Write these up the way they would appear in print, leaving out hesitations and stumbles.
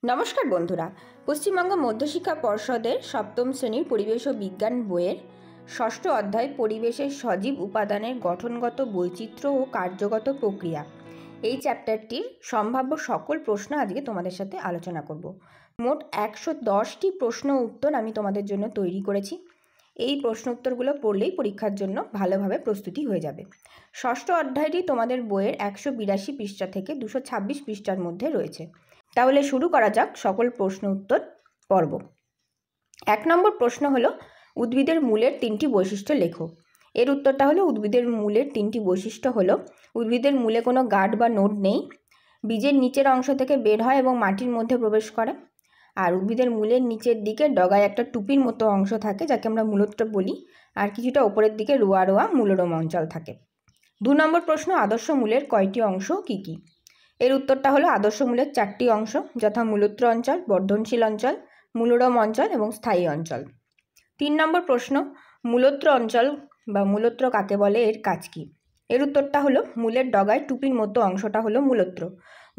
নমস্কার বন্ধুরা, পশ্চিমবঙ্গ মধ্যশিক্ষা পর্ষদের সপ্তম শ্রেণীর পরিবেশ ও বিজ্ঞান বইয়ের ষষ্ঠ অধ্যায় পরিবেশের সজীব উপাদানের গঠনগত বৈচিত্র্য ও কার্যগত প্রক্রিয়া এই চ্যাপ্টারটির সম্ভাব্য সকল প্রশ্ন আজকে তোমাদের সাথে আলোচনা করব। মোট 110টি প্রশ্ন উত্তর আমি তোমাদের জন্য তৈরি করেছি। এই প্রশ্ন উত্তরগুলো পড়লেই পরীক্ষার জন্য ভালোভাবে প্রস্তুতি হয়ে যাবে। ষষ্ঠ অধ্যায়টি তোমাদের বইয়ের 182 পৃষ্ঠা থেকে 226 পৃষ্ঠার মধ্যে রয়েছে। তাহলে শুরু করা যাক সকল প্রশ্ন উত্তর পর্ব। 1 নম্বর প্রশ্ন হলো, উদ্ভিদের মূলের 3টি বৈশিষ্ট্য লেখো। এর উত্তরটা হলো, উদ্ভিদের মূলের 3টি বৈশিষ্ট্য হলো, উদ্ভিদের মূলে কোনো গাঁট বা নোড নেই, বীজের নিচের অংশ থেকে বের হয় এবং মাটির মধ্যে প্রবেশ করে, আর উদ্ভিদের মূলের নিচের দিকে ডগায় একটা টুপির মতো অংশ থাকে যাকে আমরা মূলত্র বলি, আর কিছুটা ওপরের দিকে রোয়া রোয়া মূলরম অঞ্চল থাকে। 2 নম্বর প্রশ্ন, আদর্শ মূলের কয়টি অংশ কী কী? এর উত্তরটা হলো, আদর্শ মূলের 4টি অংশ, যথা মূলত্র অঞ্চল, বর্ধনশীল অঞ্চল, মূলরম অঞ্চল এবং স্থায়ী অঞ্চল। 3 নম্বর প্রশ্ন, মূলত্র অঞ্চল বা মূলত্র কাকে বলে, এর কাজ কী? এর উত্তরটা হলো, মূলের ডগায় টুপির মতো অংশটা হলো মূলত্র।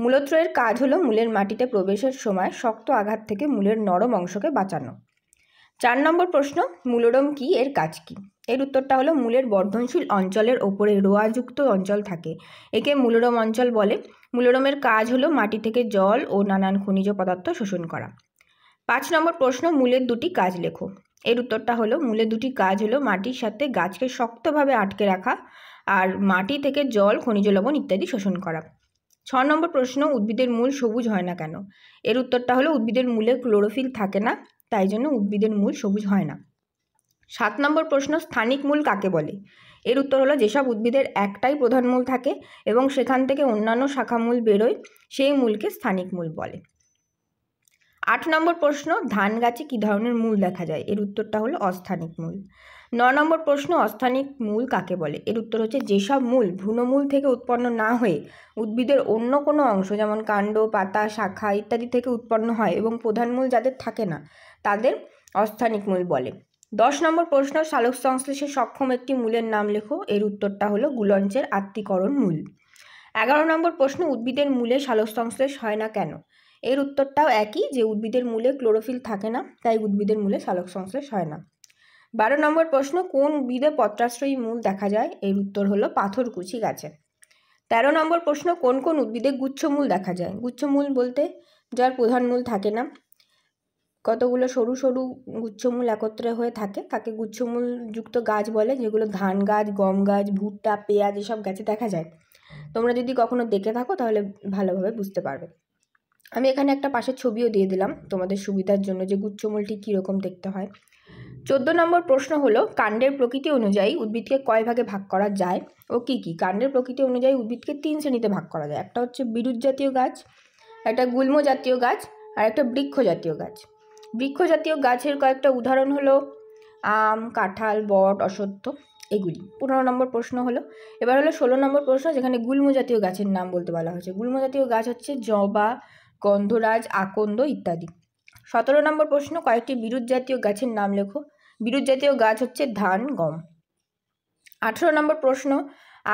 মূলত্রের কাজ হলো মূলের মাটিতে প্রবেশের সময় শক্ত আঘাত থেকে মূলের নরম অংশকে বাঁচানো। 4 নম্বর প্রশ্ন, মূলরম কী, এর কাজ কী? এর উত্তরটা হলো, মূলের বর্ধনশীল অঞ্চলের ওপরে রোঁয়াযুক্ত অঞ্চল থাকে, একে মূলরম অঞ্চল বলে। মূলরমের কাজ হলো মাটি থেকে জল ও নানান খনিজ পদার্থ শোষণ করা। 5 নম্বর প্রশ্ন, মূলের 2টি কাজ লেখো। এর উত্তরটা হলো, মূলের 2টি কাজ হলো মাটির সাথে গাছকে শক্তভাবে আটকে রাখা আর মাটি থেকে জল, খনিজ লবণ ইত্যাদি শোষণ করা। 6 নম্বর প্রশ্ন, উদ্ভিদের মূল সবুজ হয় না কেন? এর উত্তরটা হলো, উদ্ভিদের মূলে ক্লোরোফিল থাকে না, তাই জন্য উদ্ভিদের মূল সবুজ হয় না। 7 নম্বর প্রশ্ন, স্থানিক মূল কাকে বলে? এর উত্তর হলো, যেসব উদ্ভিদের একটাই প্রধান মূল থাকে এবং সেখান থেকে অন্যান্য শাখা মূল বেরোয়, সেই মূলকে স্থানিক মূল বলে। 8 নম্বর প্রশ্ন, ধান গাছে কী ধরনের মূল দেখা যায়? এর উত্তরটা হলো অস্থানিক মূল। 9 নম্বর প্রশ্ন, অস্থানিক মূল কাকে বলে? এর উত্তর হচ্ছে, যেসব মূল ভ্রূণমূল থেকে উৎপন্ন না হয়ে উদ্ভিদের অন্য কোনো অংশ যেমন কাণ্ড, পাতা, শাখা ইত্যাদি থেকে উৎপন্ন হয় এবং প্রধান মূল যাদের থাকে না তাদের অস্থানিক মূল বলে। 10 নম্বর প্রশ্ন, সালোক সংশ্লেষে সক্ষম একটি মূলের নাম লেখো। এর উত্তরটা হলো গুলঞ্চের আত্তীকরণ মূল। 11 নম্বর প্রশ্ন, উদ্ভিদের মূলে সালোক সংশ্লেষ হয় না কেন? এর উত্তরটাও একই, যে উদ্ভিদের মূলে ক্লোরোফিল থাকে না, তাই উদ্ভিদের মূলে সালোক সংশ্লেষ হয় না। 12 নম্বর প্রশ্ন, কোন উদ্ভিদে পত্রাশ্রয়ী মূল দেখা যায়? এর উত্তর হলো পাথরকুচি গাছে। 13 নম্বর প্রশ্ন, কোন কোন উদ্ভিদে গুচ্ছমূল দেখা যায়? গুচ্ছমূল বলতে যার প্রধান মূল থাকে না, কতগুলো সরু সরু গুচ্ছমূল একত্রে হয়ে থাকে তাকে গুচ্ছমূল যুক্ত গাছ বলে, যেগুলো ধান গাছ, গম গাছ, ভুট্টা, পেঁয়াজ এসব গাছে দেখা যায়। তোমরা যদি কখনো দেখে থাকো তাহলে ভালোভাবে বুঝতে পারবে। আমি এখানে একটা পাশের ছবিও দিয়ে দিলাম তোমাদের সুবিধার জন্য, যে গুচ্ছমূলটি কীরকম দেখতে হয়। 14 নম্বর প্রশ্ন হলো, কাণ্ডের প্রকৃতি অনুযায়ী উদ্ভিদকে কয় ভাগে ভাগ করা যায় ও কী কী? কাণ্ডের প্রকৃতি অনুযায়ী উদ্ভিদকে 3 শ্রেণীতে ভাগ করা যায়। একটা হচ্ছে বিরুৎ জাতীয় গাছ, একটা গুল্ম জাতীয় গাছ আর একটা বৃক্ষ জাতীয় গাছ। বৃক্ষ জাতীয় গাছের কয়েকটা উদাহরণ হলো আম, কাঁঠাল, বট, অশ্বত্থ এগুলি। 15 নম্বর প্রশ্ন হলো, এবার হলো 16 নম্বর প্রশ্ন, যেখানে গুল্ম জাতীয় গাছের নাম বলতে বলা হয়েছে। গুল্ম জাতীয় গাছ হচ্ছে জবা, গন্ধরাজ, আকন্দ ইত্যাদি। 17 নম্বর প্রশ্ন, কয়েকটি বিরুৎ জাতীয় গাছের নাম লেখো। বিরুৎ জাতীয় গাছ হচ্ছে ধান, গম। 18 নম্বর প্রশ্ন,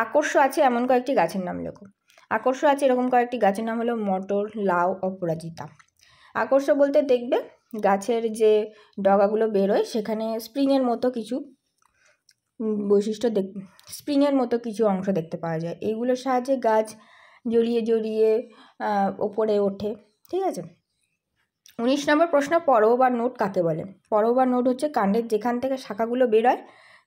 আকর্ষ আছে এমন কয়েকটি গাছের নাম লেখো। আকর্ষ আছে এরকম কয়েকটি গাছের নাম হলো মটর, লাউ, অপরাজিতা। আকর্ষ বলতে দেখবে গাছের যে ডগাগুলো বেরোয় সেখানে স্প্রিংয়ের মতো কিছু বৈশিষ্ট্য স্প্রিংয়ের মতো কিছু অংশ দেখতে পাওয়া যায়। এইগুলোর সাহায্যে গাছ জড়িয়ে জড়িয়ে ওপরে ওঠে, ঠিক আছে। 19 নম্বর প্রশ্ন, পর্ব বা নোড কাকে বলে? পর্ব বা নোড হচ্ছে কাণ্ডের যেখান থেকে শাখাগুলো বেরোয়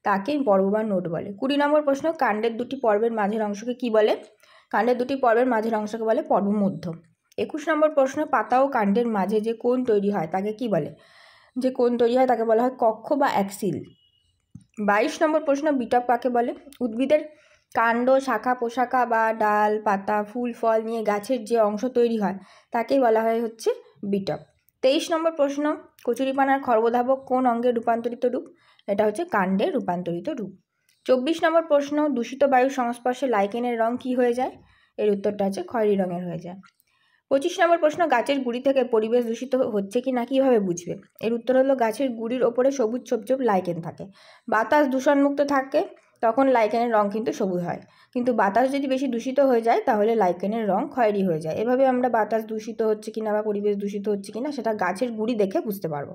তাকেই পর্ব বা নোড বলে। 20 নম্বর প্রশ্ন, কাণ্ডের 2টি পর্বের মাঝের অংশকে কি বলে? কাণ্ডের 2টি পর্বের মাঝের অংশকে বলে পর্বমধ্য। 21 নম্বর প্রশ্ন, পাতা ও কাণ্ডের মাঝে যে কোণ তৈরি হয় তাকে কি বলে? যে কোণ তৈরি হয় তাকে বলা হয় কক্ষ বা অ্যাক্সিল। 22 নম্বর প্রশ্ন, বিটপ কাকে বলে? উদ্ভিদের কাণ্ড, শাখা প্রশাখা বা ডাল, পাতা, ফুল, ফল নিয়ে গাছের যে অংশ তৈরি হয় তাকেই বলা হয় হচ্ছে বিটপ। 23 নম্বর প্রশ্ন, কচুরিপানার খর্বধাবক কোন অঙ্গের রূপান্তরিত রূপ? এটা হচ্ছে কাণ্ডের রূপান্তরিত রূপ। 24 নম্বর প্রশ্ন, দূষিত বায়ুর সংস্পর্শে লাইকেনের রং কী হয়ে যায়? এর উত্তরটা হচ্ছে খয়েরি রঙের হয়ে যায়। 25 নম্বর প্রশ্ন, গাছের গুঁড়ি থেকে পরিবেশ দূষিত হচ্ছে কি না কীভাবে বুঝবে? এর উত্তর হলো, গাছের গুঁড়ির ওপরে সবুজ ছোপ ছোপ লাইকেন থাকে। বাতাস দূষণমুক্ত থাকে তখন লাইকেনের রং কিন্তু সবুজ হয়। কিন্তু বাতাস যদি বেশি দূষিত হয়ে যায় তাহলে লাইকেনের রং খয়েরি হয়ে যায়। এভাবে আমরা বাতাস দূষিত হচ্ছে কিনা বা পরিবেশ দূষিত হচ্ছে কিনা সেটা গাছের গুঁড়ি দেখে বুঝতে পারবো।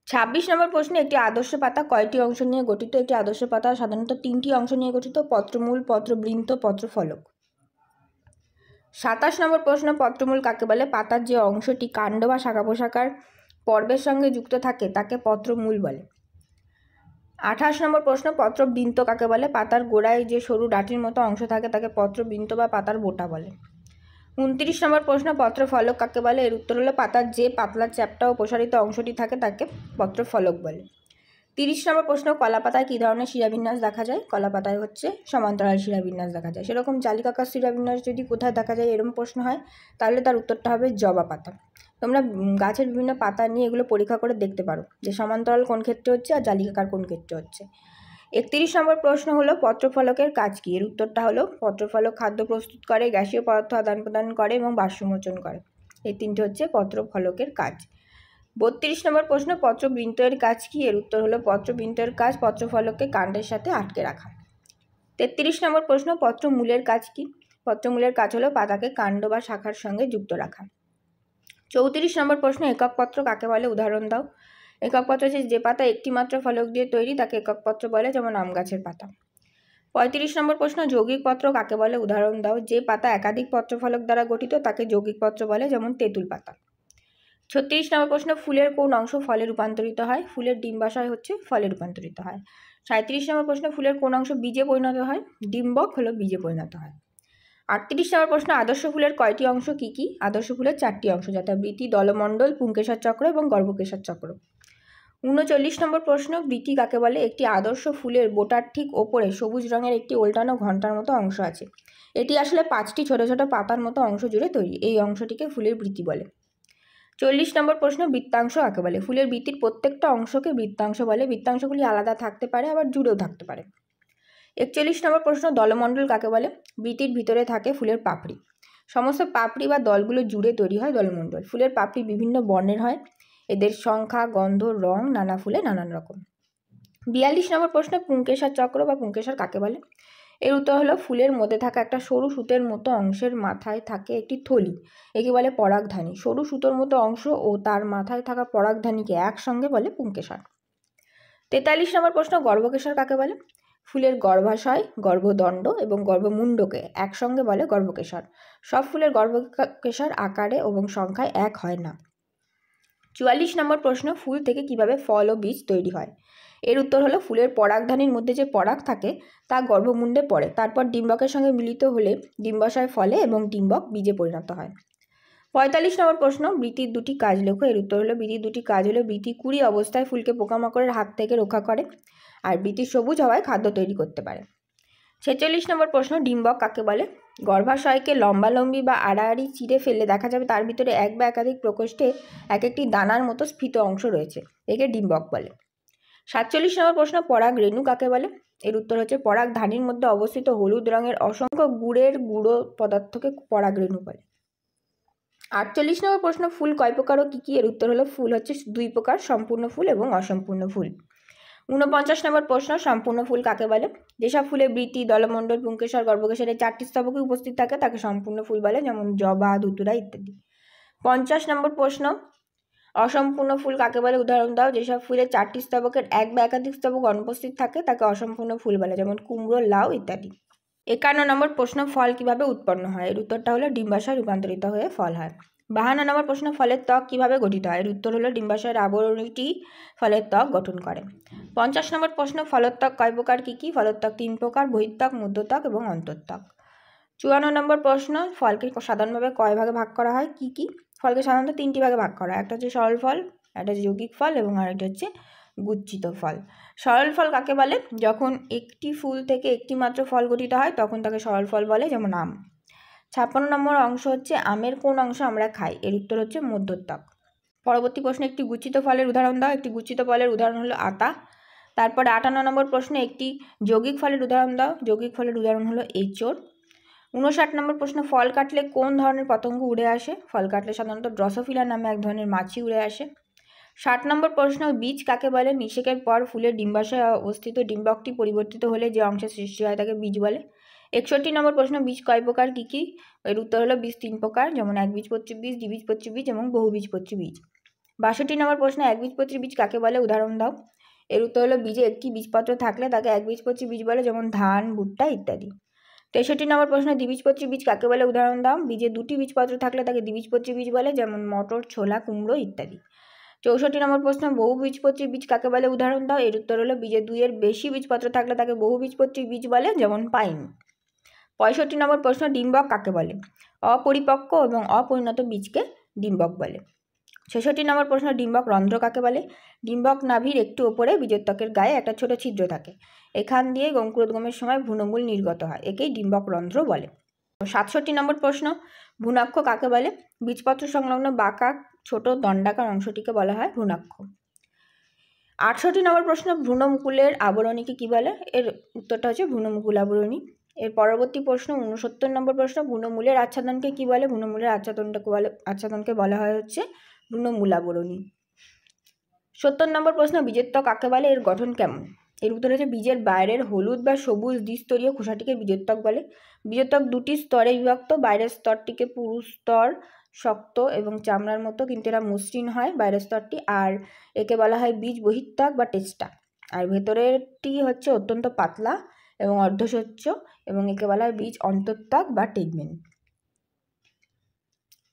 26 নম্বর প্রশ্নে একটি আদর্শ পাতা কয়টি অংশ নিয়ে গঠিত? একটি আদর্শ পাতা সাধারণত 3টি অংশ নিয়ে গঠিত: পত্রমূল, পত্রবৃন্ত, পত্রফলক। 27 নম্বর প্রশ্ন, পত্রমূল কাকে বলে? পাতার যে অংশটি কাণ্ড বা শাখা প্রশাখার পর্বের সঙ্গে যুক্ত থাকে তাকে পত্রমূল বলে। 28 নম্বর প্রশ্ন, পত্রবৃন্ত কাকে বলে? পাতার গোড়ায় যে সরু ডাঁটির মতো অংশ থাকে তাকে পত্রবৃন্ত বা পাতার বোটা বলে। 29 নম্বর প্রশ্ন, পত্রফলক কাকে বলে? এর উত্তর হলো পাতার যে পাতলা চ্যাপ্টা ও প্রসারিত অংশটি থাকে তাকে পত্রফলক বলে। 30 নম্বর প্রশ্ন, কলাপাতায় কী ধরনের শিরাবিন্যাস দেখা যায়? কলাপাতায় হচ্ছে সমান্তরাল শিরাবিন্যাস দেখা যায়। সেরকম জালিকাকার শিরাবিন্যাস যদি কোথায় দেখা যায় এরকম প্রশ্ন হয় তাহলে তার উত্তরটা হবে জবা পাতা। তোমরা গাছের বিভিন্ন পাতা নিয়ে এগুলো পরীক্ষা করে দেখতে পারো যে সমান্তরাল কোন ক্ষেত্রে হচ্ছে আর জালিকাকার কোন ক্ষেত্রে হচ্ছে। 31 নম্বর প্রশ্ন হলো পত্রফলকের কাজ কী? এর উত্তরটা হলো পত্রফলক খাদ্য প্রস্তুত করে, গ্যাসীয় পদার্থ আদান প্রদান করে এবং বাষ্পমোচন করে। এই তিনটে হচ্ছে পত্রফলকের কাজ। 32 নম্বর প্রশ্ন, পত্রবৃন্তের কাজ কী? এর উত্তর হলো পত্রবৃন্তের কাজ পত্রফলককে কাণ্ডের সাথে আটকে রাখা। 33 নম্বর প্রশ্ন, পত্রমূলের কাজ কী? পত্রমূলের কাজ হলো পাতাকে কাণ্ড বা শাখার সঙ্গে যুক্ত রাখা। 34 নম্বর প্রশ্ন, একক পত্র কাকে বলে? উদাহরণ দাও। একক পত্র হচ্ছে যে পাতা একটি মাত্র ফলক দিয়ে তৈরি তাকে একক পত্র বলে, যেমন আম গাছের পাতা। 35 নম্বর প্রশ্ন, যৌগিক পত্র কাকে বলে? উদাহরণ দাও। যে পাতা একাধিক পত্রফলক দ্বারা গঠিত তাকে যৌগিক পত্র বলে, যেমন তেঁতুল পাতা। 36 নম্বর প্রশ্ন, ফুলের কোন অংশ ফলে রূপান্তরিত হয়? ফুলের ডিম্বাশয় হচ্ছে ফলে রূপান্তরিত হয়। 37 নম্বর প্রশ্ন, ফুলের কোন অংশ বীজে পরিণত হয়? ডিম্বক হলো বীজে পরিণত হয়। 38 নম্বর প্রশ্ন, আদর্শ ফুলের কয়টি অংশ কী কী? আদর্শ ফুলের 4টি অংশ, যথা বৃতি, দলমণ্ডল, পুংকেশর চক্র এবং গর্ভকেশর চক্র। 39 নম্বর প্রশ্ন, বৃতি কাকে বলে? একটি আদর্শ ফুলের বোটার ঠিক ওপরে সবুজ রঙের একটি ওল্টানো ঘণ্টার মতো অংশ আছে। এটি আসলে 5টি ছোট ছোট পাতার মতো অংশ জুড়ে তৈরি। এই অংশটিকে ফুলের বৃতি বলে। 40 নম্বর প্রশ্ন, বৃত্তাংশ কাকে বলে? ফুলের বৃতির প্রত্যেকটা অংশকে বৃত্তাংশ বলে। বৃত্তাংশগুলি আলাদা থাকতে পারে আবার জুড়েও থাকতে পারে। 41 নম্বর প্রশ্ন, দলমণ্ডল কাকে বলে? বৃতির ভিতরে থাকে ফুলের পাপড়ি। সমস্ত পাপড়ি বা দলগুলো জুড়ে তৈরি হয় দলমণ্ডল। ফুলের পাপড়ি বিভিন্ন বর্ণের হয়। এদের সংখ্যা, গন্ধ, রং নানা ফুলে নানান রকম। 42 নম্বর প্রশ্ন, পুংকেশর চক্র বা পুংকেশর কাকে বলে? এর উত্তর হলো ফুলের মধ্যে থাকা একটা সরু সুতের মতো অংশের মাথায় থাকে একটি থলি, একে বলে পরাগধানী। সরু সুতোর মতো অংশ ও তার মাথায় থাকা পরাগধানীকে একসঙ্গে বলে পুংকেশর। 43 নম্বর প্রশ্ন, গর্ভকেশর কাকে বলে? ফুলের গর্ভাশয়, গর্ভদণ্ড এবং গর্ভমুণ্ডকে একসঙ্গে বলে গর্ভকেশর। সব ফুলের গর্ভকেশর আকারে এবং সংখ্যায় এক হয় না। 44 নম্বর প্রশ্ন, ফুল থেকে কিভাবে ফল ও বীজ তৈরি হয়? এর উত্তর হলো ফুলের পরাগধানীর মধ্যে যে পরাগ থাকে তা গর্ভমুণ্ডে পড়ে, তারপর ডিম্বকের সঙ্গে মিলিত হলে ডিম্বাশয় ফলে এবং ডিম্বক বীজে পরিণত হয়। 45 নম্বর প্রশ্ন, বৃতির দুটি কাজ লেখো। এর উত্তর হলো বৃতির দুটি কাজ হলো বৃতি কুড়ি অবস্থায় ফুলকে পোকামাকড়ের হাত থেকে রক্ষা করে আর বৃতি সবুজ হওয়ায় খাদ্য তৈরি করতে পারে। 46 নম্বর প্রশ্ন, ডিম্বক কাকে বলে? গর্ভাশয়কে লম্বালম্বি বা আড়াআড়ি চিরে ফেললে দেখা যাবে তার ভিতরে এক বা একাধিক প্রকোষ্ঠে এক একটি দানার মতো স্ফীত অংশ রয়েছে, একে ডিম্বক বলে। 47 নম্বর প্রশ্ন, পরাগ রেণু কাকে বলে? এর উত্তর হচ্ছে পরাগ ধানীর মধ্যে অবস্থিত হলুদ রঙের অসংখ্য গুড়ের গুঁড়ো পদার্থকে পরাগ রেণু বলে। 48 নম্বর প্রশ্ন, ফুল কয় প্রকার ও কী কী? এর উত্তর হলো ফুল হচ্ছে 2 প্রকার, সম্পূর্ণ ফুল এবং অসম্পূর্ণ ফুল। 49 নম্বর প্রশ্ন, সম্পূর্ণ ফুল কাকে বলে? যেসব ফুলে বৃতি, দলমণ্ডল, পুংকেশর, গর্ভকেশরের 4টি স্তবকই উপস্থিত থাকে তাকে সম্পূর্ণ ফুল বলে, যেমন জবা, ধুতুরা ইত্যাদি। 50 নম্বর প্রশ্ন, অসম্পূর্ণ ফুল কাকে বলে? উদাহরণ দাও। যেসব ফুলে 4টি স্তবকের এক বা একাধিক স্তবক অনুপস্থিত থাকে তাকে অসম্পূর্ণ ফুল বলে, যেমন কুমড়ো, লাউ ইত্যাদি। 51 নম্বর প্রশ্ন, ফল কিভাবে উৎপন্ন হয়? এর উত্তরটা হলো ডিম্বাশয় রূপান্তরিত হয়ে ফল হয়। 52 নম্বর প্রশ্ন, ফলের ত্বক কিভাবে গঠিত হয়? এর উত্তর হলো ডিম্বাশয়ের আবরণীটি ফলের ত্বক গঠন করে। 50 নম্বর প্রশ্ন, ফলত্বক কয় প্রকার কী কী? ফলত্বক 3 প্রকার, বহিত্বক, মধ্যত্বক এবং অন্তঃত্বক। 54 নম্বর প্রশ্ন, ফলকে সাধারণভাবে কয় ভাগে ভাগ করা হয়? কী কী? ফলকে সাধারণত 3টি ভাগে ভাগ করা হয়। একটা হচ্ছে সরল ফল, একটা হচ্ছে যৌগিক ফল এবং আরেকটা হচ্ছে গুচ্ছিত ফল। সরল ফল কাকে বলে? যখন একটি ফুল থেকে একটি মাত্র ফল গঠিত হয় তখন তাকে সরল ফল বলে, যেমন আম। 56 নম্বর অংশ হচ্ছে আমের কোন অংশ আমরা খাই? এর উত্তর হচ্ছে মধ্যত্বক। পরবর্তী প্রশ্ন, একটি গুচ্ছিত ফলের উদাহরণ দাও। একটি গুচ্ছিত ফলের উদাহরণ হলো আতা। তারপরে 58 নম্বর প্রশ্ন, একটি যৌগিক ফলের উদাহরণ দাও। যৌগিক ফলের উদাহরণ হলো এঁচোড়। 59 নম্বর প্রশ্ন, ফল কাটলে কোন ধরনের পতঙ্গ উড়ে আসে? ফল কাটলে সাধারণত ড্রসোফিলা নামে এক ধরনের মাছি উড়ে আসে। 60 নম্বর প্রশ্ন, বীজ কাকে বলে? নিষেকের পর ফুলের ডিম্বাশয়ে অবস্থিত ডিম্বকটি পরিবর্তিত হলে যে অংশের সৃষ্টি হয় তাকে বীজ বলে। 61 নম্বর প্রশ্ন, বীজ কয় প্রকার, কী কী? এর উত্তর হলো বীজ 3 প্রকার, যেমন একবীজপত্রী বীজ, দ্বিবীজপত্রী বীজ এবং বহুবীজপত্রী বীজ। 62 নম্বর প্রশ্ন, একবীজপত্রী বীজ কাকে বলে? উদাহরণ দাও। এর উত্তর হলো বীজে একটি বীজপত্র থাকলে তাকে একবীজপত্রী বীজ বলে, যেমন ধান, ভুট্টা ইত্যাদি। 63 নম্বর প্রশ্ন, দ্বিবীজপত্রী বীজ কাকে বলে? উদাহরণ দাও। বীজে দুটি বীজপত্র থাকলে তাকে দ্বিবীজপত্রী বীজ বলে, যেমন মটর, ছোলা, কুমড়ো ইত্যাদি। 64 নম্বর প্রশ্ন, বহুবীজপত্রী বীজ কাকে বলে? উদাহরণ দাও। এর উত্তর হলো বীজে দুইয়ের বেশি বীজপত্র থাকলে তাকে বহুবীজপত্রী বীজ বলে, যেমন পাইন। 65 নম্বর প্রশ্ন, ডিম্বক কাকে বলে? অপরিপক্ক এবং অপরিণত বীজকে ডিম্বক বলে। 66 নম্বর প্রশ্ন, ডিম্বক রন্ধ্র কাকে বলে? ডিম্বক নাভির একটু ওপরে বীজোত্তকের গায়ে একটা ছোট ছিদ্র থাকে, এখান দিয়ে অঙ্কুরোদ্গমের সময় ভ্রূণমূল নির্গত হয়, একেই ডিম্বক রন্ধ্র বলে। 67 নম্বর প্রশ্ন, ভ্রূণাক্ষ কাকে বলে? বীজপত্র সংলগ্ন বাঁকা ছোট দণ্ডাকার অংশটিকে বলা হয় ভ্রূণাক্ষ। 68 নম্বর প্রশ্ন, ভ্রূণমুকুলের আবরণীকে কী বলে? এর উত্তরটা হচ্ছে ভ্রূণমুকুল আবরণী। এর পরবর্তী প্রশ্ন, 69 নম্বর প্রশ্ন, ভ্রূণমূলের আচ্ছাদনকে কী বলে? ভ্রূণমূলের আচ্ছাদনকে বলা হয় হচ্ছে ভ্রূণমূলাবরণী। 70 নম্বর প্রশ্ন, বীজোত্তক কাকে বলে? এর গঠন কেমন? এর উত্তর হচ্ছে বীজের বাইরের হলুদ বা সবুজ দ্বিস্তরীয় খোসাটিকে বীজোত্তক বলে। বীজোত্তক দুটি স্তরে বিভক্ত, বাইরের স্তরটিকে পুরু স্তর, শক্ত এবং চামড়ার মতো, কিন্তু এরা মসৃণ হয় বাইরের স্তরটি, আর একে বলা হয় বীজ বহিত্তক বা টেস্টা। আর ভেতরেরটি হচ্ছে অত্যন্ত পাতলা এবং অর্ধস্বচ্ছ, এবং একে বলা হয় বীজ অন্তঃত্বক বা টেগমেন।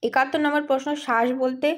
71 নম্বর প্রশ্ন, শ্বাস বলতে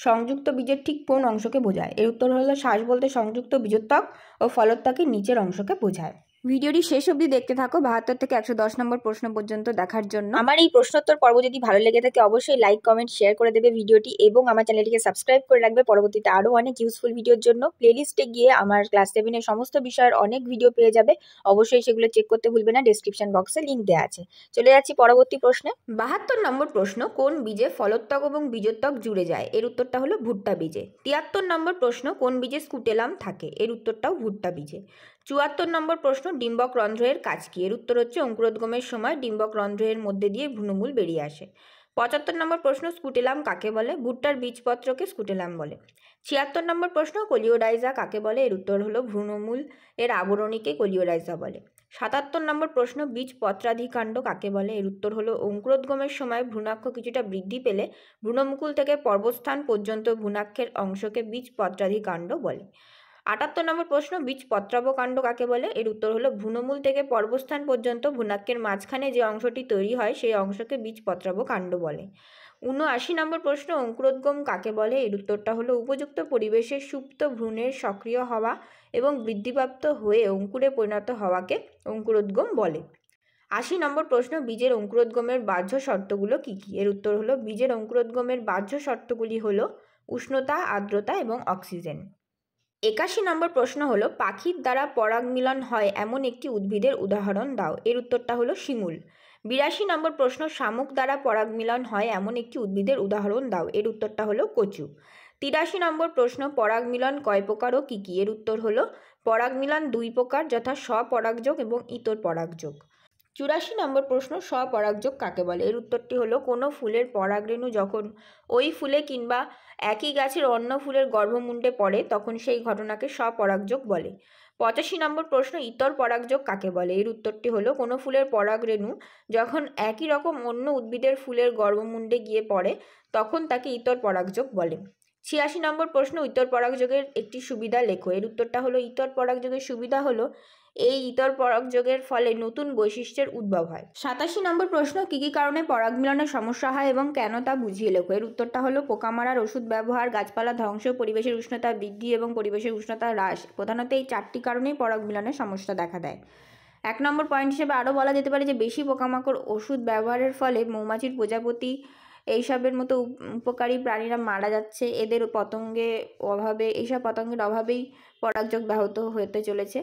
সংযুক্ত বীজের ঠিক কোন অংশকে বোঝায়? এর উত্তর হলো শ্বাস বলতে সংযুক্ত বীজোত্তক ও ফলোত্তকের নিচের অংশকে বোঝায়। ভিডিওটি শেষ অবধি দেখতে থাকো 72 থেকে 110 নম্বর প্রশ্ন পর্যন্ত দেখার জন্য। আমার এই প্রশ্নোত্তর পর্ব যদি ভালো লেগে থাকে অবশ্যই লাইক, কমেন্ট, শেয়ার করে দেবে ভিডিওটি, এবং আমার চ্যানেলটিকে সাবস্ক্রাইব করে রাখবে পরবর্তীতে আরও অনেক ইউজফুল ভিডিওর জন্য। প্লেলিস্টে গিয়ে আমার ক্লাস 7 এর সমস্ত বিষয়ের অনেক ভিডিও পেয়ে যাবে, অবশ্যই সেগুলো চেক করতে ভুলবে না, ডেসক্রিপশন বক্সে লিঙ্ক দেওয়া আছে। চলে যাচ্ছি পরবর্তী প্রশ্নে। 72 নম্বর প্রশ্ন, কোন বীজে ফলোত্তক এবং বীজোত্তক জুড়ে যায়? এর উত্তরটা হলো ভুট্টা বীজে। 73 নম্বর প্রশ্ন, কোন বীজে স্কুটেলাম থাকে? এর উত্তরটাও ভুট্টা বীজে। 74 নম্বর প্রশ্ন, ডিম্বক রন্ধ্রের কাজ কি? এর উত্তর হচ্ছে অঙ্কুরোদ্গমের সময় ডিম্বক রন্ধ্রের মধ্যে দিয়ে ভ্রূণমূল বেরিয়ে আসে। 75 নম্বর প্রশ্ন, স্কুটেলাম কাকে বলে? ভুট্টার বীজপত্রকে স্কুটেলাম বলে। 76 নম্বর প্রশ্ন, কোলিওডাইজা কাকে বলে? এর উত্তর হলো ভ্রূণমূল এর আবরণীকে কোলিওডাইজা বলে। 77 নম্বর প্রশ্ন, বীজপত্রাধিকাণ্ড কাকে বলে? এর উত্তর হলো অঙ্কুরোদ্গমের সময় ভ্রূণাক্ষ কিছুটা বৃদ্ধি পেলে ভ্রূণমুকুল থেকে পর্বস্থান পর্যন্ত ভ্রূণাক্ষের অংশকে বীজপত্রাধিকাণ্ড বলে। 78 নম্বর প্রশ্ন, বীজপত্রাবকাণ্ড কাকে বলে? এর উত্তর হলো ভ্রূণমূল থেকে পর্বস্থান পর্যন্ত ভ্রূণাক্ষের মাঝখানে যে অংশটি তৈরি হয় সেই অংশকে বীজপত্রাবকাণ্ড বলে। 79 নম্বর প্রশ্ন, অঙ্কুরোদ্গম কাকে বলে? এর উত্তরটা হলো উপযুক্ত পরিবেশে সুপ্ত ভ্রূণের সক্রিয় হওয়া এবং বৃদ্ধিপ্রাপ্ত হয়ে অঙ্কুরে পরিণত হওয়াকে অঙ্কুরোদ্গম বলে। 80 নম্বর প্রশ্ন, বীজের অঙ্কুরোদ্গমের বাহ্য শর্তগুলো কী কী? এর উত্তর হলো বীজের অঙ্কুরোদ্গমের বাহ্য শর্তগুলি হলো উষ্ণতা, আর্দ্রতা এবং অক্সিজেন। 81 নম্বর প্রশ্ন হলো, পাখির দ্বারা পরাগ মিলন হয় এমন একটি উদ্ভিদের উদাহরণ দাও। এর উত্তরটা হলো শিমুল। 82 নম্বর প্রশ্ন, শামুক দ্বারা পরাগ মিলন হয় এমন একটি উদ্ভিদের উদাহরণ দাও। এর উত্তরটা হলো কচু। 83 নম্বর প্রশ্ন, পরাগ মিলন কয় প্রকার ও কী কী? এর উত্তর হলো পরাগ মিলন 2 প্রকার, যথা স্বপরাগযোগ এবং ইতর পরাগযোগ। 84 নম্বর প্রশ্ন, স্বপরাগযোগ কাকে বলে? এর উত্তরটি হলো কোনো ফুলের পরাগরেণু যখন ওই ফুলে কিংবা একই গাছের অন্য ফুলের গর্ভমুণ্ডে পড়ে তখন সেই ঘটনাকে স্বপরাগযোগ বলে। 85 নম্বর প্রশ্ন, ইতর পরাগযোগ কাকে বলে? এর উত্তরটি হলো কোনো ফুলের পরাগরেণু যখন একই রকম অন্য উদ্ভিদের ফুলের গর্ভমুণ্ডে গিয়ে পড়ে তখন তাকে ইতর পরাগযোগ বলে। 86 নম্বর প্রশ্ন, ইতর পরাগযোগের একটি সুবিধা লেখো। এর উত্তরটা হলো ইতর পরাগযোগের সুবিধা হলো এই ইতর পরাগযোগের ফলে নতুন বৈশিষ্ট্যের উদ্ভব হয়। 87 নম্বর প্রশ্ন, কী কী কারণে পরাগ মিলনের সমস্যা হয় এবং কেন তা বুঝিয়ে লেখো। এর উত্তরটা হলো পোকা মারার ওষুধ ব্যবহার, গাছপালা ধ্বংস, পরিবেশের উষ্ণতা বৃদ্ধি এবং পরিবেশের উষ্ণতা হ্রাস। প্রধানত এই 4টি কারণেই পরাগ মিলনের সমস্যা দেখা দেয়। 1 নম্বর পয়েন্ট হিসেবে আরও বলা যেতে পারে যে বেশি পোকামাকড় ওষুধ ব্যবহারের ফলে মৌমাছির প্রজাপতি এইসবের মতো উপকারী প্রাণীরা মারা যাচ্ছে, এদের এইসব পতঙ্গের অভাবেই পরাগযোগ ব্যাহত হতে চলেছে।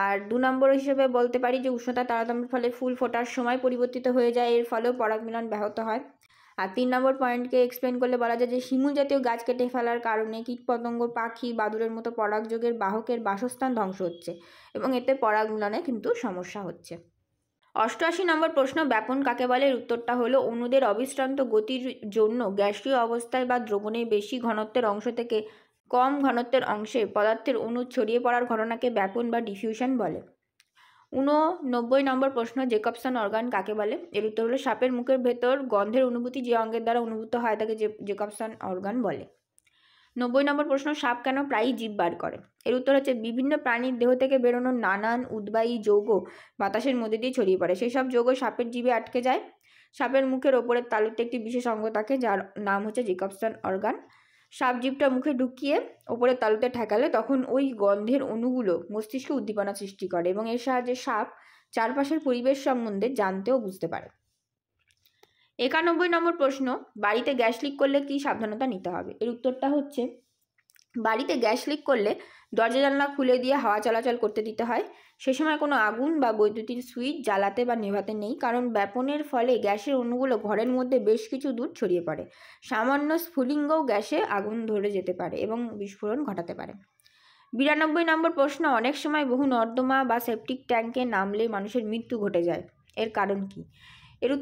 আর 2 নম্বর হিসেবে বলতে পারি যে উষ্ণতা তারতম্যের ফলে ফুল ফোটার সময় পরিবর্তিত হয়ে যায়, এর ফলেও পরাগ মিলন ব্যাহত হয়। আর 3 নম্বর পয়েন্টকে এক্সপ্লেন করলে বলা যায় যে শিমুল জাতীয় গাছ কেটে ফেলার কারণে কীটপতঙ্গ, পাখি, বাদুড়ের মতো পরাগযোগের বাহকের বাসস্থান ধ্বংস হচ্ছে এবং এতে পরাগ মিলনে কিন্তু সমস্যা হচ্ছে। 88 নম্বর প্রশ্ন, ব্যাপন কাকে বলে? এর উত্তরটা হলো অণুদের অবিশ্রান্ত গতির জন্য গ্যাসীয় অবস্থায় বা দ্রবণে বেশি ঘনত্বের অংশ থেকে কম ঘনত্বের অংশে পদার্থের অণু ছড়িয়ে পড়ার ঘটনাকে ব্যাপন বা ডিফিউশন বলে। 89 নম্বর প্রশ্ন, জেকবসন অর্গান কাকে বলে? এর উত্তর হলো সাপের মুখের ভেতর গন্ধের অনুভূতি যে অঙ্গের দ্বারা অনুভূত হয় তাকে জেকবসন অর্গান বলে। 90 নম্বর প্রশ্ন, সাপ কেন প্রায়ই জিভ বার করে? এর উত্তর হচ্ছে বিভিন্ন প্রাণীর দেহ থেকে বেরোনো নানান উদ্বায়ী যৌগ বাতাসের মধ্যে দিয়ে ছড়িয়ে পড়ে। সেই সব যৌগ সাপের জিভে আটকে যায়। সাপের মুখের ওপরের তালুতে একটি বিশেষ অঙ্গ থাকে যার নাম হচ্ছে জেকবসন অর্গান। সাপ জিভটা মুখে ঢুকিয়ে ওপরের তালুতে ঠেকালে তখন ওই গন্ধের অণুগুলো মস্তিষ্কে উদ্দীপনা সৃষ্টি করে এবং এর সাহায্যে সাপ চারপাশের পরিবেশ সম্বন্ধে জানতে ও বুঝতে পারে। 91 নম্বর প্রশ্ন, বাড়িতে গ্যাস লিক করলে কী সাবধানতা নিতে হবে? এর উত্তরটা হচ্ছে বাড়িতে গ্যাস লিক করলে দরজা জানলা খুলে দিয়ে হাওয়া চলাচল করতে দিতে হয়। সে সময় কোনো আগুন বা বৈদ্যুতিক সুইচ জ্বালাতে বা নেভাতে নেই, কারণ ব্যাপনের ফলে গ্যাসের অণুগুলো ঘরের মধ্যে বেশ কিছু দূর ছড়িয়ে পড়ে। সামান্য স্ফুলিঙ্গও গ্যাসে আগুন ধরে যেতে পারে এবং বিস্ফোরণ ঘটাতে পারে। 92 নম্বর প্রশ্ন, অনেক সময় বহু নর্দমা বা সেপটিক ট্যাঙ্কে নামলে মানুষের মৃত্যু ঘটে যায়, এর কারণ কি? এর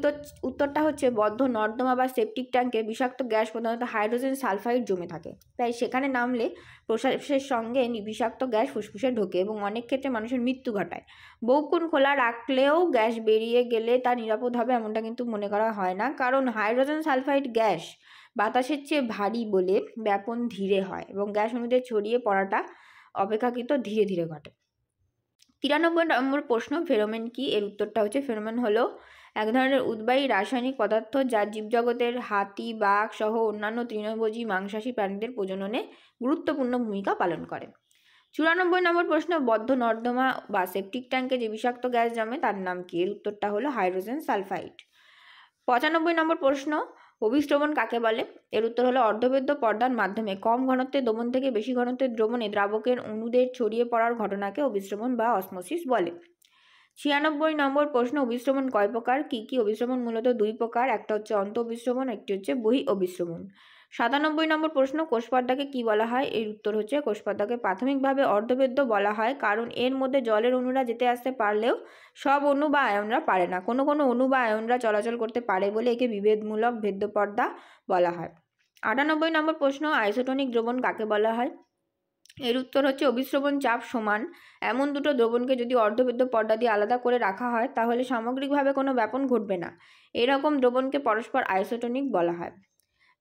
উত্তরটা হচ্ছে বদ্ধ নর্দমা বা সেপটিক ট্যাঙ্কে বিষাক্ত গ্যাস প্রধানত হাইড্রোজেন সালফাইড জমে থাকে, তাই সেখানে নামলে প্রশ্বাসের সঙ্গে বিষাক্ত গ্যাস ফুসফুসে ঢোকে এবং অনেক ক্ষেত্রে মানুষের মৃত্যু ঘটায়। বহুক্ষণ খোলা রাখলেও গ্যাস বেরিয়ে গেলে তা নিরাপদ হবে এমনটা কিন্তু মনে করা হয় না, কারণ হাইড্রোজেন সালফাইড গ্যাস বাতাসের চেয়ে ভারী বলে ব্যাপন ধীরে হয় এবং গ্যাস অণুদের ছড়িয়ে পড়াটা অপেক্ষাকৃত ধীরে ধীরে ঘটে। 93 নম্বর প্রশ্ন, ফেরোমেন কি? এর উত্তরটা হচ্ছে ফেরোমেন হলো এক ধরনের উদ্বায়ী রাসায়নিক পদার্থ যা জীবজগতের হাতি, বাঘ সহ অন্যান্য তৃণভোজী মাংসাশী প্রাণীদের প্রজননে গুরুত্বপূর্ণ ভূমিকা পালন করে। 94 নম্বর প্রশ্ন, বদ্ধ নর্দমা বা সেপটিক ট্যাঙ্কে যে বিষাক্ত গ্যাস জমে তার নাম কি? এর উত্তরটা হলো হাইড্রোজেন সালফাইড। 95 নম্বর প্রশ্ন, অভিস্রবণ কাকে বলে? এর উত্তর হলো অর্ধবেদ্য পর্দার মাধ্যমে কম ঘনত্বের দ্রবণ থেকে বেশি ঘনত্বের দ্রবণে দ্রাবকের অণুদের ছড়িয়ে পড়ার ঘটনাকে অভিস্রবণ বা অসমোসিস বলে। 96 নম্বর প্রশ্ন, অভিস্রবণ কয় প্রকার? কি কি? অভিস্রবণ মূলত দুই প্রকার, একটা হচ্ছে অন্ত অভিস্রবণ, একটি হচ্ছে বহি অভিস্রবণ। 97 নম্বর প্রশ্ন, কোষপর্দাকে কি বলা হয়? এর উত্তর হচ্ছে কোষপর্দাকে প্রাথমিকভাবে অর্ধবেদ্য বলা হয়, কারণ এর মধ্যে জলের অণুরা যেতে আসতে পারলেও সব অণু বা আয়নরা পারে না। কোনো কোনো অণু বা আয়নরা চলাচল করতে পারে বলে একে বিভেদমূলক ভেদ্য পর্দা বলা হয়। 98 নম্বর প্রশ্ন, আইসোটোনিক দ্রবণ কাকে বলা হয়? এর উত্তর হচ্ছে অভিস্রবণ চাপ সমান এমন দুটো দ্রবণকে যদি অর্ধবেদ্য পর্দা দিয়ে আলাদা করে রাখা হয় তাহলে সামগ্রিকভাবে কোনো ব্যাপন ঘটবে না। এরকম দ্রবণকে পরস্পর আইসোটোনিক বলা হয়।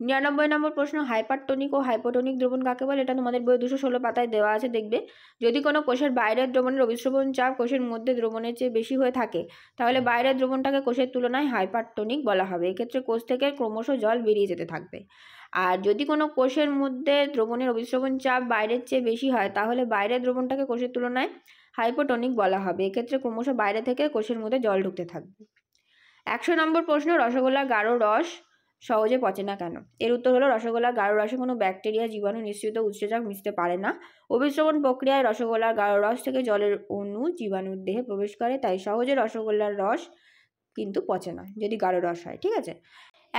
99 নম্বর প্রশ্ন, হাইপারটোনিক ও হাইপোটোনিক দ্রবণ কাকে বলে? এটা তোমাদের বই 216 পাতায় দেওয়া আছে, দেখবে। যদি কোনো কোষের বাইরের দ্রবণের অভিস্রবণ চাপ কোষের মধ্যে দ্রবণের চেয়ে বেশি হয়ে থাকে তাহলে বাইরের দ্রবণটাকে কোষের তুলনায় হাইপারটোনিক বলা হবে। এক্ষেত্রে কোষ থেকে ক্রমশ জল বেরিয়ে যেতে থাকবে। আর যদি কোনো কোষের মধ্যে দ্রবণের অভিস্রবণ চাপ বাইরের চেয়ে বেশি হয় তাহলে বাইরের দ্রবণটাকে কোষের তুলনায় হাইপোটোনিক বলা হবে। এক্ষেত্রে ক্রমশ বাইরে থেকে কোষের মধ্যে জল ঢুকতে থাকবে। 100 নম্বর প্রশ্ন, রসগোল্লার গাঢ় রস সহজে পচে না কেন? এর উত্তর হলো রসগোল্লার গাঢ় রসে কোনো ব্যাকটেরিয়া, জীবাণু, নিঃসৃত উৎসেচক মিশতে পারে না। অভিস্রবণ প্রক্রিয়ায় রসগোল্লার গাঢ় রস থেকে জলের অণু জীবাণুর দেহে প্রবেশ করে, তাই সহজে রসগোল্লার রস কিন্তু পচে না যদি গাঢ় রস হয়, ঠিক আছে।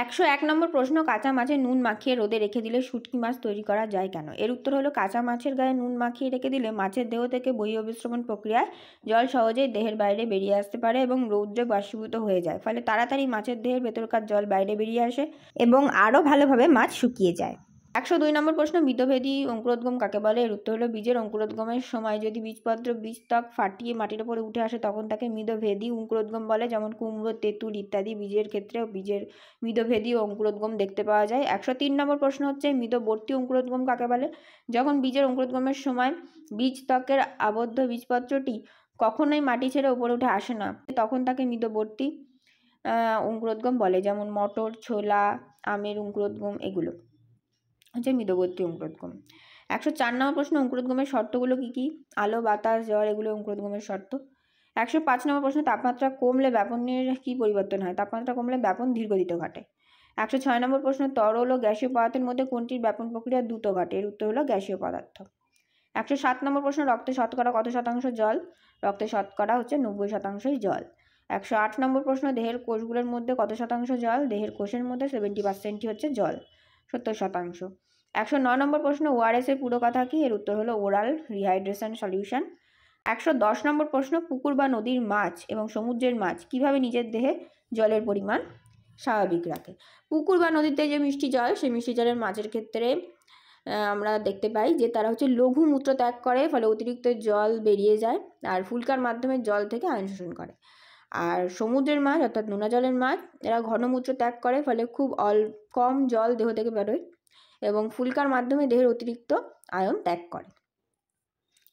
101 নম্বর প্রশ্ন, কাঁচা মাছে নুন মাখিয়ে রোদে রেখে দিলে শুটকি মাছ তৈরি করা যায় কেন? এর উত্তর হলো কাঁচা মাছের গায়ে নুন মাখিয়ে রেখে দিলে মাছের দেহ থেকে বহি অভিস্রবণ প্রক্রিয়ায় জল সহজেই দেহের বাইরে বেরিয়ে আসতে পারে এবং রৌদ্রে বাষ্পীভূত হয়ে যায়, ফলে তাড়াতাড়ি মাছের দেহের ভেতরকার জল বাইরে বেরিয়ে আসে এবং আরও ভালোভাবে মাছ শুকিয়ে যায়। 102 নম্বর প্রশ্ন, বীজভেদী অঙ্কুরোদ্গম কাকে বলে? এর উত্তর হলো বীজের অঙ্কুরোদ্গমের সময় যদি বীজপত্র বীজত্বক ফাটিয়ে মাটির উপরে উঠে আসে তখন তাকে মিদভেদী অঙ্কুরোদ্গম বলে, যেমন কুমড়ো, তেঁতুল ইত্যাদি বীজের ক্ষেত্রেও বীজের মিদভেদী অঙ্কুরোদ্গম দেখতে পাওয়া যায়। 103 নম্বর প্রশ্ন হচ্ছে মিদবর্তী অঙ্কুরোদ্গম কাকে বলে? যখন বীজের অঙ্কুরোদ্গমের সময় বীজত্বকের আবদ্ধ বীজপত্রটি কখনোই মাটি ছেড়ে উপরে উঠে আসে না তখন তাকে মিদবর্তী অঙ্কুরোদ্গম বলে, যেমন মটর, ছোলা, আমের অঙ্কুরোদ্গম এগুলো হচ্ছে মিদবর্তী অঙ্কুরোদ্গম। 104 নম্বর প্রশ্ন, অঙ্কুরোদ্গমের শর্তগুলো কি কি? আলো, বাতাস, জল এগুলো অঙ্কুরোদ্গমের শর্ত। 105 নম্বর প্রশ্ন, তাপমাত্রা কমলে ব্যাপনের কি পরিবর্তন হয়? তাপমাত্রা কমলে ব্যাপন ধীরগতিতে ঘটে। 106 নম্বর প্রশ্ন, তরল ও গ্যাসীয় পদার্থের মধ্যে কোনটির ব্যাপন প্রক্রিয়া দ্রুত ঘটে? এর উত্তর হলো গ্যাসীয় পদার্থ। 107 নম্বর প্রশ্ন, রক্তে শতকরা কত শতাংশ জল? রক্তে শতকরা হচ্ছে 90% জল। 108 নম্বর প্রশ্ন, দেহের কোষগুলোর মধ্যে কত শতাংশ জল? দেহের কোষের মধ্যে 70% হচ্ছে জল, 70%। 109 নম্বর প্রশ্ন, ওআরএস এর পুরো কথা কি? এর উত্তর হলো ওরাল রিহাইড্রেশন সলিউশন। 110 নম্বর প্রশ্ন, পুকুর বা নদীর মাছ এবং সমুদ্রের মাছ কিভাবে নিজের দেহে জলের পরিমাণ স্বাভাবিক রাখে? পুকুর বা নদীতে যে মিষ্টি জল সেই মিষ্টি জলের মাছের ক্ষেত্রে আমরা দেখতে পাই যে তারা হচ্ছে লঘু মূত্র ত্যাগ করে, ফলে অতিরিক্ত জল বেরিয়ে যায়, আর ফুলকার মাধ্যমে জল থেকে আয়ন শোষণ করে। আর সমুদ্রের মাছ অর্থাৎ নোনা জলের মাছ, এরা ঘনমূত্র ত্যাগ করে, ফলে খুব কম জল দেহ থেকে বেরোয় এবং ফুলকার মাধ্যমে দেহের অতিরিক্ত আয়ন ত্যাগ করে।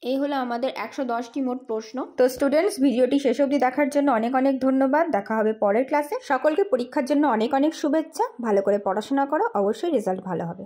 এই হলো আমাদের 110টি মোট প্রশ্ন। তো স্টুডেন্টস, ভিডিওটি শেষ অবধি দেখার জন্য অনেক অনেক ধন্যবাদ। দেখা হবে পরের ক্লাসে। সকলকে পরীক্ষার জন্য অনেক অনেক শুভেচ্ছা। ভালো করে পড়াশোনা করো, অবশ্যই রেজাল্ট ভালো হবে।